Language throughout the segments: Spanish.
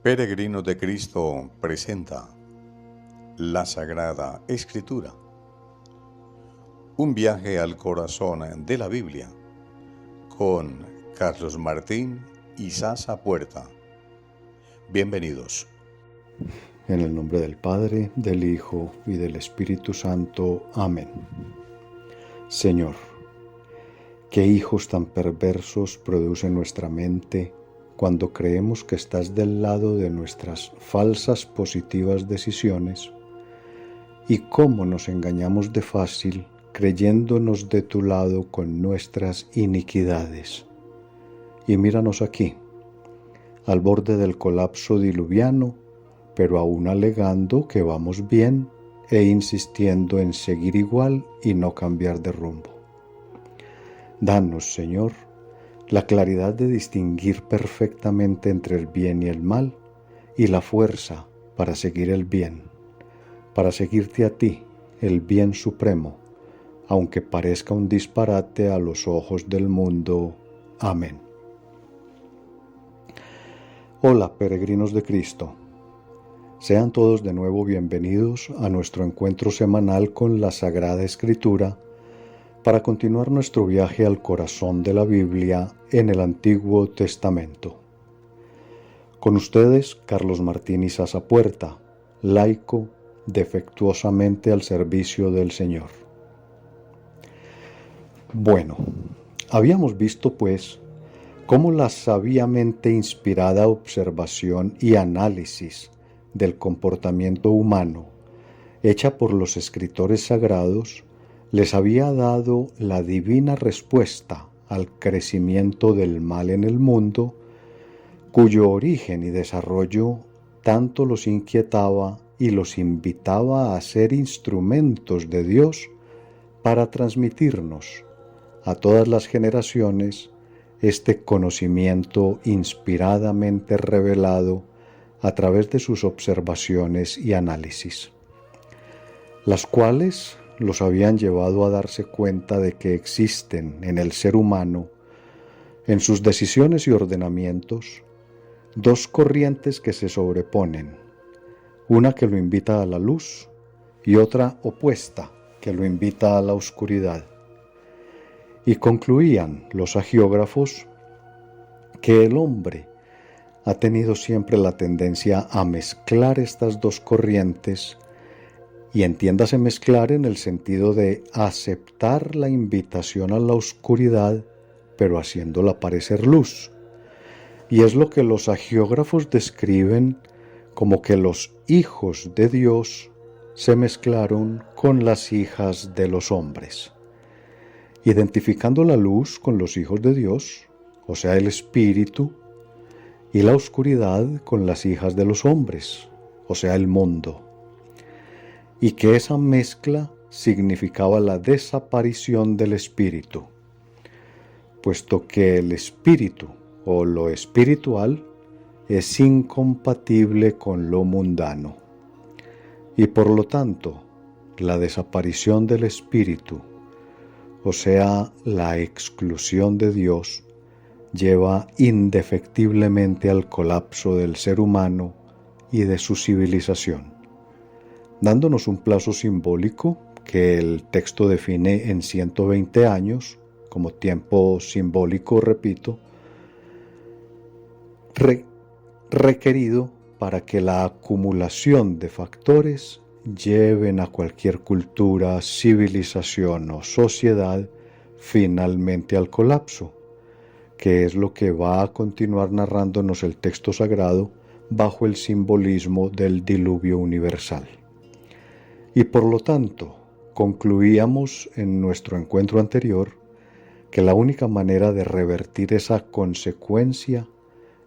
Peregrino de Cristo presenta la Sagrada Escritura, un viaje al corazón de la Biblia, con Carlos Martín y Sasa Puerta. Bienvenidos. En el nombre del Padre, del Hijo y del Espíritu Santo. Amén. Señor, ¿qué hijos tan perversos produce nuestra mente cuando creemos que estás del lado de nuestras falsas positivas decisiones? ¿Y cómo nos engañamos de fácil creyéndonos de tu lado con nuestras iniquidades? Y míranos aquí, al borde del colapso diluviano, pero aún alegando que vamos bien e insistiendo en seguir igual y no cambiar de rumbo. Danos, Señor, la claridad de distinguir perfectamente entre el bien y el mal, y la fuerza para seguir el bien, para seguirte a ti, el bien supremo, aunque parezca un disparate a los ojos del mundo. Amén. Hola, peregrinos de Cristo. Sean todos de nuevo bienvenidos a nuestro encuentro semanal con la Sagrada Escritura para continuar nuestro viaje al corazón de la Biblia en el Antiguo Testamento. Con ustedes, Carlos Martín y Sasa Puerta, laico defectuosamente al servicio del Señor. Bueno, habíamos visto pues cómo la sabiamente inspirada observación y análisis del comportamiento humano, hecha por los escritores sagrados, les había dado la divina respuesta al crecimiento del mal en el mundo, cuyo origen y desarrollo tanto los inquietaba y los invitaba a ser instrumentos de Dios para transmitirnos a todas las generaciones este conocimiento inspiradamente revelado a través de sus observaciones y análisis, las cuales los habían llevado a darse cuenta de que existen en el ser humano, en sus decisiones y ordenamientos, dos corrientes que se sobreponen, una que lo invita a la luz y otra opuesta que lo invita a la oscuridad. Y concluían los agiógrafos que el hombre ha tenido siempre la tendencia a mezclar estas dos corrientes, y entiéndase mezclar en el sentido de aceptar la invitación a la oscuridad, pero haciéndola parecer luz. Y es lo que los agiógrafos describen como que los hijos de Dios se mezclaron con las hijas de los hombres, identificando la luz con los hijos de Dios, o sea, el Espíritu, y la oscuridad con las hijas de los hombres, o sea, el mundo. Y que esa mezcla significaba la desaparición del Espíritu, puesto que el Espíritu, o lo espiritual, es incompatible con lo mundano. Y por lo tanto, la desaparición del Espíritu, o sea, la exclusión de Dios, lleva indefectiblemente al colapso del ser humano y de su civilización, dándonos un plazo simbólico que el texto define en 120 años, como tiempo simbólico, repito, requerido para que la acumulación de factores lleven a cualquier cultura, civilización o sociedad finalmente al colapso, que es lo que va a continuar narrándonos el texto sagrado bajo el simbolismo del diluvio universal. Y por lo tanto, concluíamos en nuestro encuentro anterior que la única manera de revertir esa consecuencia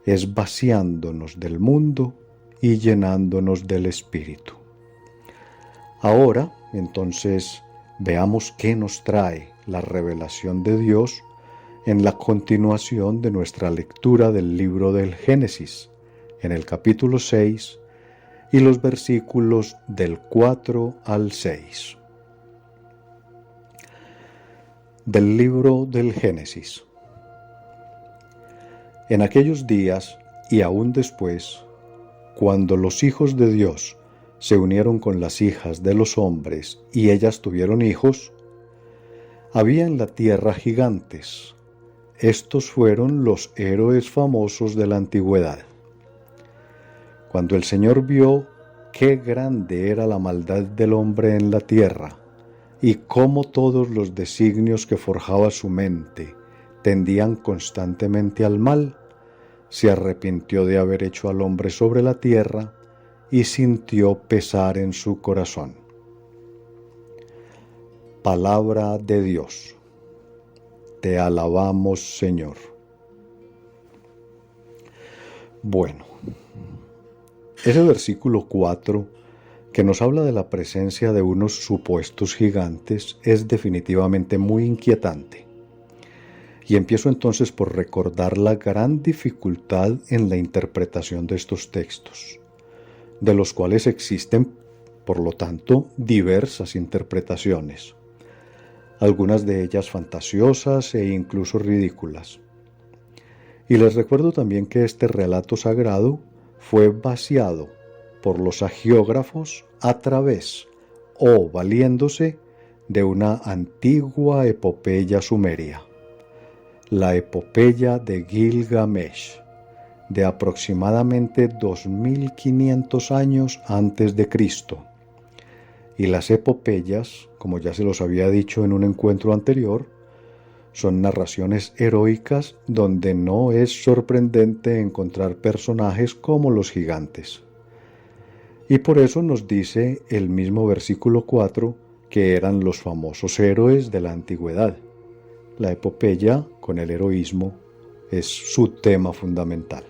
es vaciándonos del mundo y llenándonos del Espíritu. Ahora, entonces, veamos qué nos trae la revelación de Dios en la continuación de nuestra lectura del libro del Génesis, en el capítulo 6 y los versículos del 4 al 6. Del libro del Génesis. En aquellos días y aún después, cuando los hijos de Dios se unieron con las hijas de los hombres y ellas tuvieron hijos, había en la tierra gigantes. Estos fueron los héroes famosos de la antigüedad. Cuando el Señor vio qué grande era la maldad del hombre en la tierra y cómo todos los designios que forjaba su mente tendían constantemente al mal, se arrepintió de haber hecho al hombre sobre la tierra y sintió pesar en su corazón. Palabra de Dios. Te alabamos, Señor. Bueno, ese versículo 4 que nos habla de la presencia de unos supuestos gigantes es definitivamente muy inquietante. Y empiezo entonces por recordar la gran dificultad en la interpretación de estos textos, de los cuales existen, por lo tanto, diversas interpretaciones, algunas de ellas fantasiosas e incluso ridículas. Y les recuerdo también que este relato sagrado fue vaciado por los hagiógrafos a través o valiéndose de una antigua epopeya sumeria, la epopeya de Gilgamesh, de aproximadamente 2500 años antes de Cristo. Y las epopeyas, como ya se los había dicho en un encuentro anterior, son narraciones heroicas donde no es sorprendente encontrar personajes como los gigantes. Y por eso nos dice el mismo versículo 4 que eran los famosos héroes de la antigüedad. La epopeya, con el heroísmo, es su tema fundamental.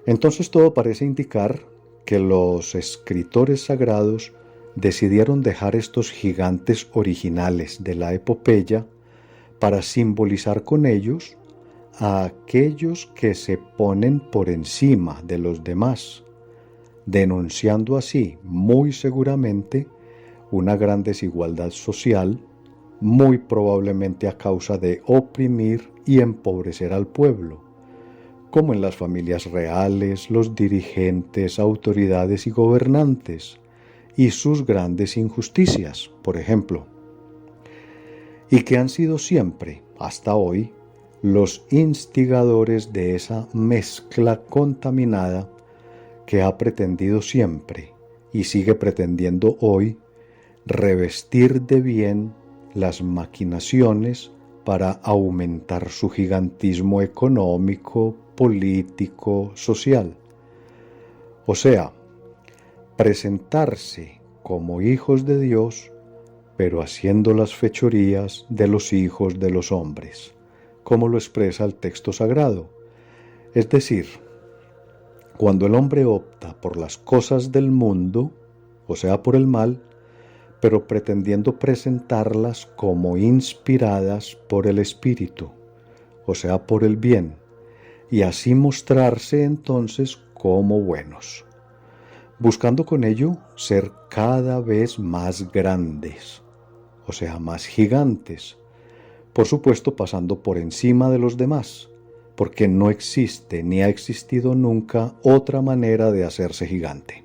Entonces todo parece indicar que los escritores sagrados decidieron dejar estos gigantes originales de la epopeya para simbolizar con ellos a aquellos que se ponen por encima de los demás, denunciando así, muy seguramente, una gran desigualdad social, muy probablemente a causa de oprimir y empobrecer al pueblo, como en las familias reales, los dirigentes, autoridades y gobernantes, y sus grandes injusticias, por ejemplo, y que han sido siempre, hasta hoy, los instigadores de esa mezcla contaminada que ha pretendido siempre, y sigue pretendiendo hoy, revestir de bien las maquinaciones para aumentar su gigantismo económico, político, social. O sea, presentarse como hijos de Dios, pero haciendo las fechorías de los hijos de los hombres, como lo expresa el texto sagrado. Es decir, cuando el hombre opta por las cosas del mundo, o sea, por el mal, pero pretendiendo presentarlas como inspiradas por el Espíritu, o sea, por el bien, y así mostrarse entonces como buenos, buscando con ello ser cada vez más grandes, o sea, más gigantes, por supuesto pasando por encima de los demás, porque no existe ni ha existido nunca otra manera de hacerse gigante.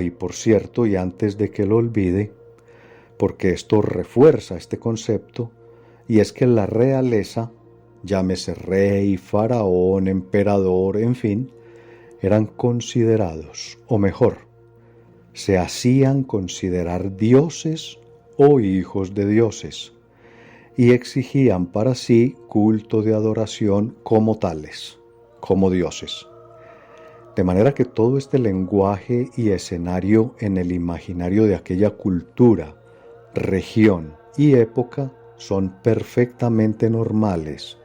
Y por cierto, y antes de que lo olvide, porque esto refuerza este concepto, y es que la realeza, llámese rey, faraón, emperador, en fin, eran considerados, o mejor, se hacían considerar dioses o hijos de dioses, y exigían para sí culto de adoración como tales, como dioses. De manera que todo este lenguaje y escenario en el imaginario de aquella cultura, región y época son perfectamente normales,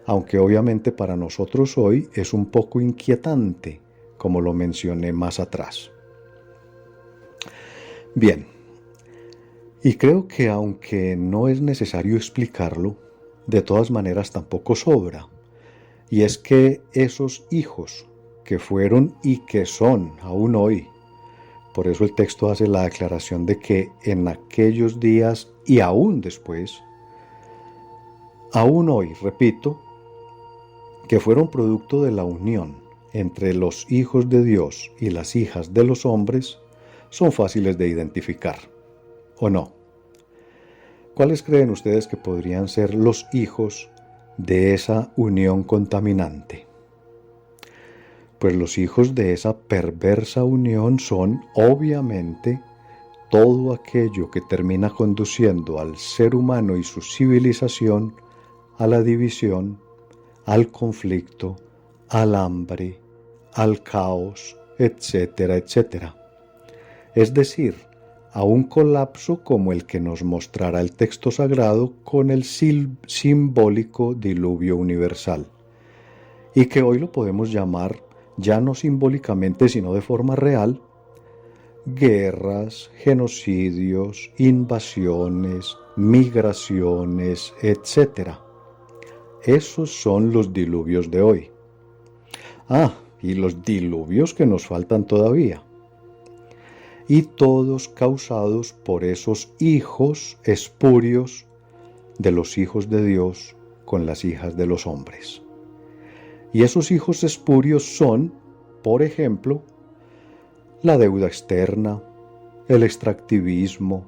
aunque obviamente para nosotros hoy es un poco inquietante, como lo mencioné más atrás. Bien, y creo que aunque no es necesario explicarlo, de todas maneras tampoco sobra, y es que esos hijos que fueron y que son aún hoy, por eso el texto hace la aclaración de que en aquellos días y aún después, aún hoy, repito, que fueron producto de la unión entre los hijos de Dios y las hijas de los hombres son fáciles de identificar, ¿o no? ¿Cuáles creen ustedes que podrían ser los hijos de esa unión contaminante? Pues los hijos de esa perversa unión son, obviamente, todo aquello que termina conduciendo al ser humano y su civilización a la división, al conflicto, al hambre, al caos, etcétera, etcétera. Es decir, a un colapso como el que nos mostrará el texto sagrado con el simbólico diluvio universal, y que hoy lo podemos llamar, ya no simbólicamente sino de forma real, guerras, genocidios, invasiones, migraciones, etc. Esos son los diluvios de hoy. Y los diluvios que nos faltan todavía. Y todos causados por esos hijos espurios de los hijos de Dios con las hijas de los hombres. Y esos hijos espurios son, por ejemplo, la deuda externa, el extractivismo,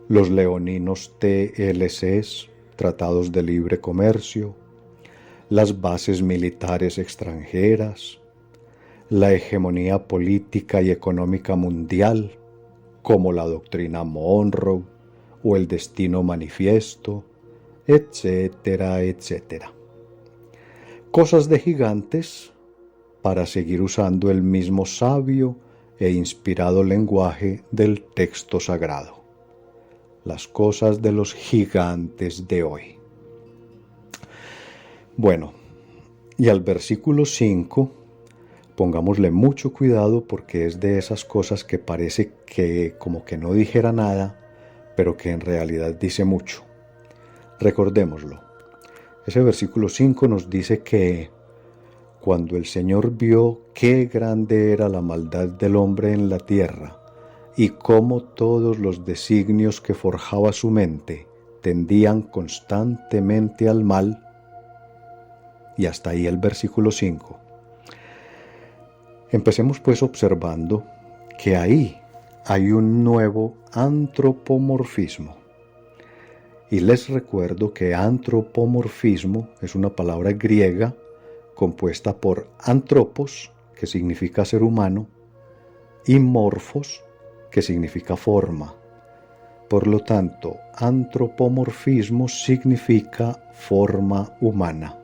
los leoninos TLCs, tratados de libre comercio, las bases militares extranjeras, la hegemonía política y económica mundial, como la doctrina Monroe o el destino manifiesto, etcétera, etcétera. Cosas de gigantes, para seguir usando el mismo sabio e inspirado lenguaje del texto sagrado. Las cosas de los gigantes de hoy. Bueno, y al versículo 5, pongámosle mucho cuidado porque es de esas cosas que parece que como que no dijera nada, pero que en realidad dice mucho. Recordémoslo. Ese versículo 5 nos dice que cuando el Señor vio qué grande era la maldad del hombre en la tierra y cómo todos los designios que forjaba su mente tendían constantemente al mal, y hasta ahí el versículo 5. Empecemos pues observando que ahí hay un nuevo antropomorfismo. Y les recuerdo que antropomorfismo es una palabra griega compuesta por antropos, que significa ser humano, y morfos, que significa forma. Por lo tanto, antropomorfismo significa forma humana.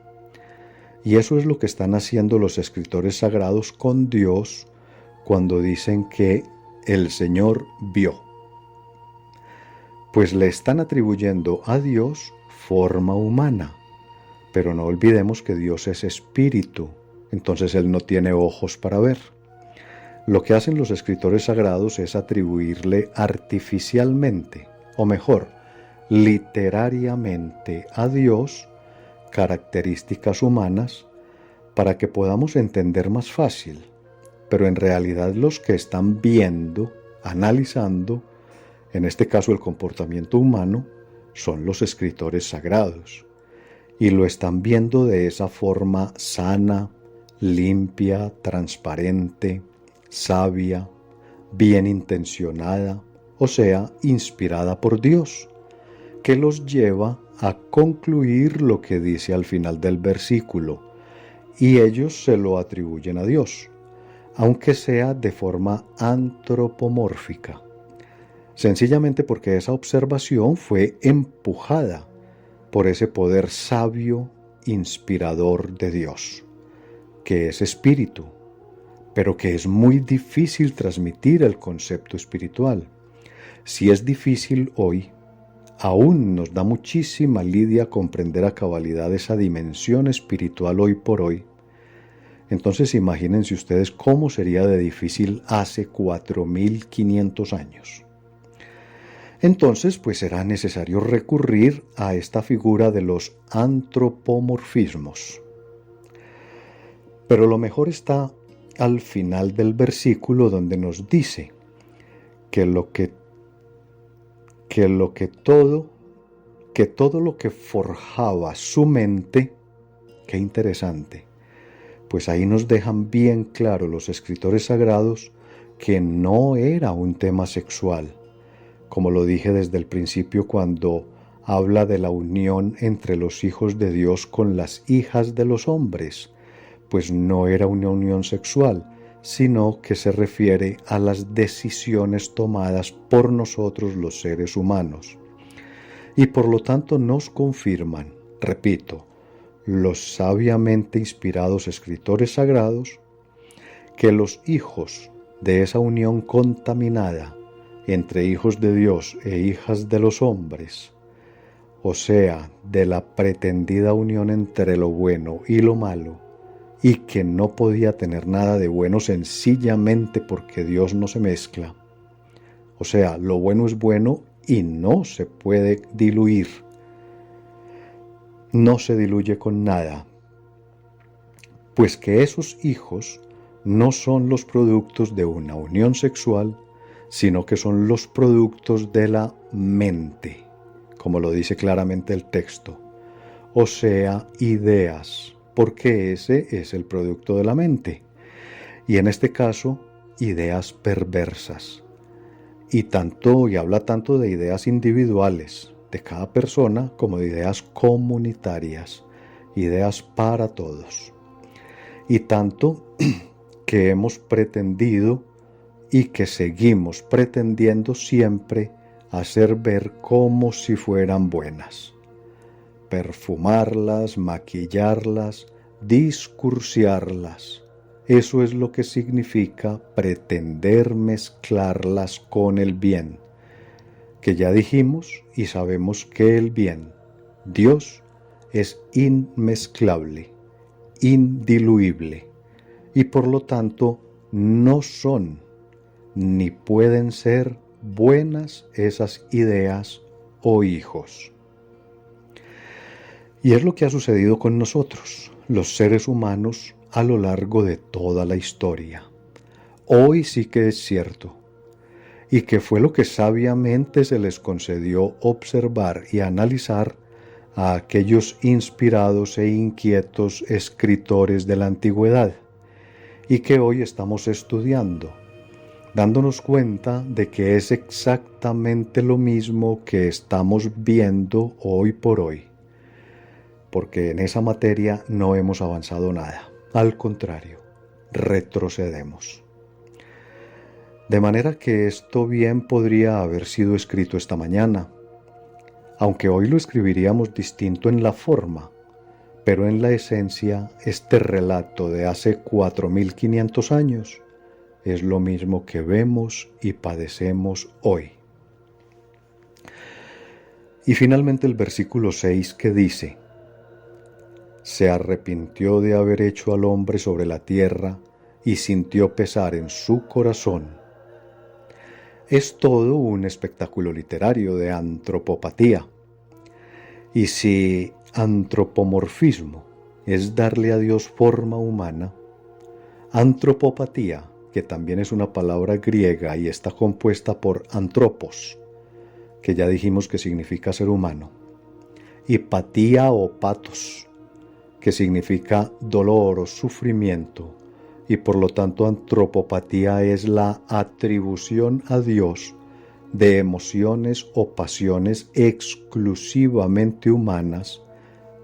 Y eso es lo que están haciendo los escritores sagrados con Dios cuando dicen que el Señor vio. Pues le están atribuyendo a Dios forma humana. Pero no olvidemos que Dios es espíritu, entonces Él no tiene ojos para ver. Lo que hacen los escritores sagrados es atribuirle artificialmente, o mejor, literariamente a Dios, características humanas para que podamos entender más fácil, pero en realidad los que están viendo, analizando, en este caso el comportamiento humano, son los escritores sagrados, y lo están viendo de esa forma sana, limpia, transparente, sabia, bien intencionada, o sea, inspirada por Dios, que los lleva a concluir lo que dice al final del versículo, y ellos se lo atribuyen a Dios, aunque sea de forma antropomórfica, sencillamente porque esa observación fue empujada por ese poder sabio, inspirador de Dios, que es espíritu, pero que es muy difícil transmitir el concepto espiritual. Si es difícil hoy, aún nos da muchísima lidia comprender a cabalidad esa dimensión espiritual hoy por hoy. Entonces imagínense ustedes cómo sería de difícil hace 4.500 años. Entonces, pues será necesario recurrir a esta figura de los antropomorfismos. Pero lo mejor está al final del versículo donde nos dice que todo lo que forjaba su mente, qué interesante, pues ahí nos dejan bien claro los escritores sagrados que no era un tema sexual, como lo dije desde el principio cuando habla de la unión entre los hijos de Dios con las hijas de los hombres, pues no era una unión sexual, sino que se refiere a las decisiones tomadas por nosotros los seres humanos. Y por lo tanto nos confirman, repito, los sabiamente inspirados escritores sagrados, que los hijos de esa unión contaminada entre hijos de Dios e hijas de los hombres, o sea, de la pretendida unión entre lo bueno y lo malo, y que no podía tener nada de bueno sencillamente porque Dios no se mezcla. O sea, lo bueno es bueno y no se puede diluir. No se diluye con nada. Pues que esos hijos no son los productos de una unión sexual, sino que son los productos de la mente, como lo dice claramente el texto. O sea, ideas, porque ese es el producto de la mente. Y en este caso, ideas perversas. Y habla tanto de ideas individuales de cada persona como de ideas comunitarias, ideas para todos. Y tanto que hemos pretendido y que seguimos pretendiendo siempre hacer ver como si fueran buenas. Perfumarlas, maquillarlas, discursiarlas. Eso es lo que significa pretender mezclarlas con el bien, que ya dijimos y sabemos que el bien, Dios, es inmezclable, indiluible, y por lo tanto no son ni pueden ser buenas esas ideas o hijos. Y es lo que ha sucedido con nosotros, los seres humanos, a lo largo de toda la historia. Hoy sí que es cierto, y que fue lo que sabiamente se les concedió observar y analizar a aquellos inspirados e inquietos escritores de la antigüedad, y que hoy estamos estudiando, dándonos cuenta de que es exactamente lo mismo que estamos viendo hoy por hoy, porque en esa materia no hemos avanzado nada. Al contrario, retrocedemos. De manera que esto bien podría haber sido escrito esta mañana, aunque hoy lo escribiríamos distinto en la forma, pero en la esencia este relato de hace 4500 años es lo mismo que vemos y padecemos hoy. Y finalmente el versículo 6 que dice: se arrepintió de haber hecho al hombre sobre la tierra y sintió pesar en su corazón. Es todo un espectáculo literario de antropopatía. Y si antropomorfismo es darle a Dios forma humana, antropopatía, que también es una palabra griega y está compuesta por antropos, que ya dijimos que significa ser humano, y patía o patos, que significa dolor o sufrimiento, y por lo tanto antropopatía es la atribución a Dios de emociones o pasiones exclusivamente humanas,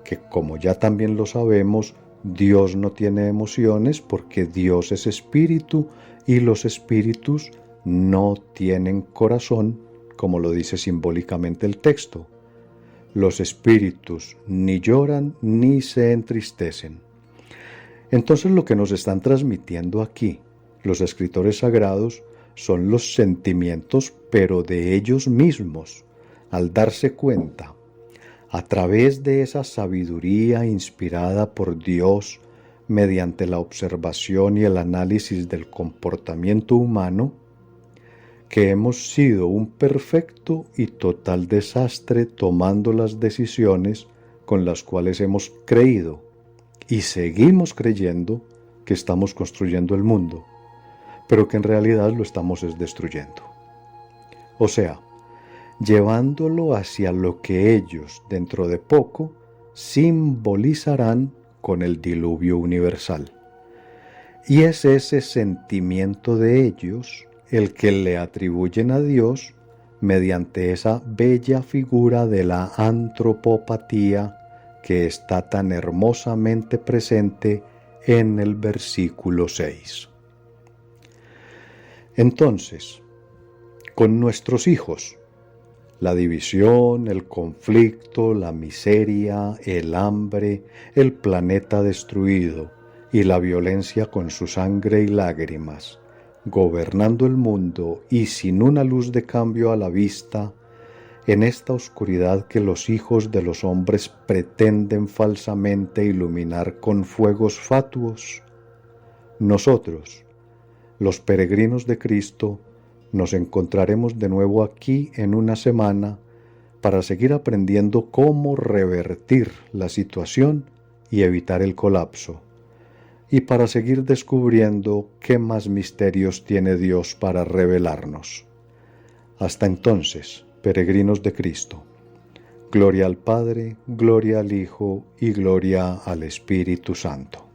que como ya también lo sabemos, Dios no tiene emociones porque Dios es espíritu y los espíritus no tienen corazón, como lo dice simbólicamente el texto. Los espíritus ni lloran ni se entristecen. Entonces lo que nos están transmitiendo aquí los escritores sagrados son los sentimientos, pero de ellos mismos, al darse cuenta, a través de esa sabiduría inspirada por Dios mediante la observación y el análisis del comportamiento humano, que hemos sido un perfecto y total desastre tomando las decisiones con las cuales hemos creído y seguimos creyendo que estamos construyendo el mundo, pero que en realidad lo estamos destruyendo. O sea, llevándolo hacia lo que ellos dentro de poco simbolizarán con el diluvio universal, Y es ese sentimiento de ellos el que le atribuyen a Dios mediante esa bella figura de la antropopatía que está tan hermosamente presente en el versículo 6. Entonces, con nuestros hijos, la división, el conflicto, la miseria, el hambre, el planeta destruido y la violencia con su sangre y lágrimas, gobernando el mundo y sin una luz de cambio a la vista, en esta oscuridad que los hijos de los hombres pretenden falsamente iluminar con fuegos fatuos, nosotros, los peregrinos de Cristo, nos encontraremos de nuevo aquí en una semana para seguir aprendiendo cómo revertir la situación y evitar el colapso, y para seguir descubriendo qué más misterios tiene Dios para revelarnos. Hasta entonces, peregrinos de Cristo, gloria al Padre, gloria al Hijo y gloria al Espíritu Santo.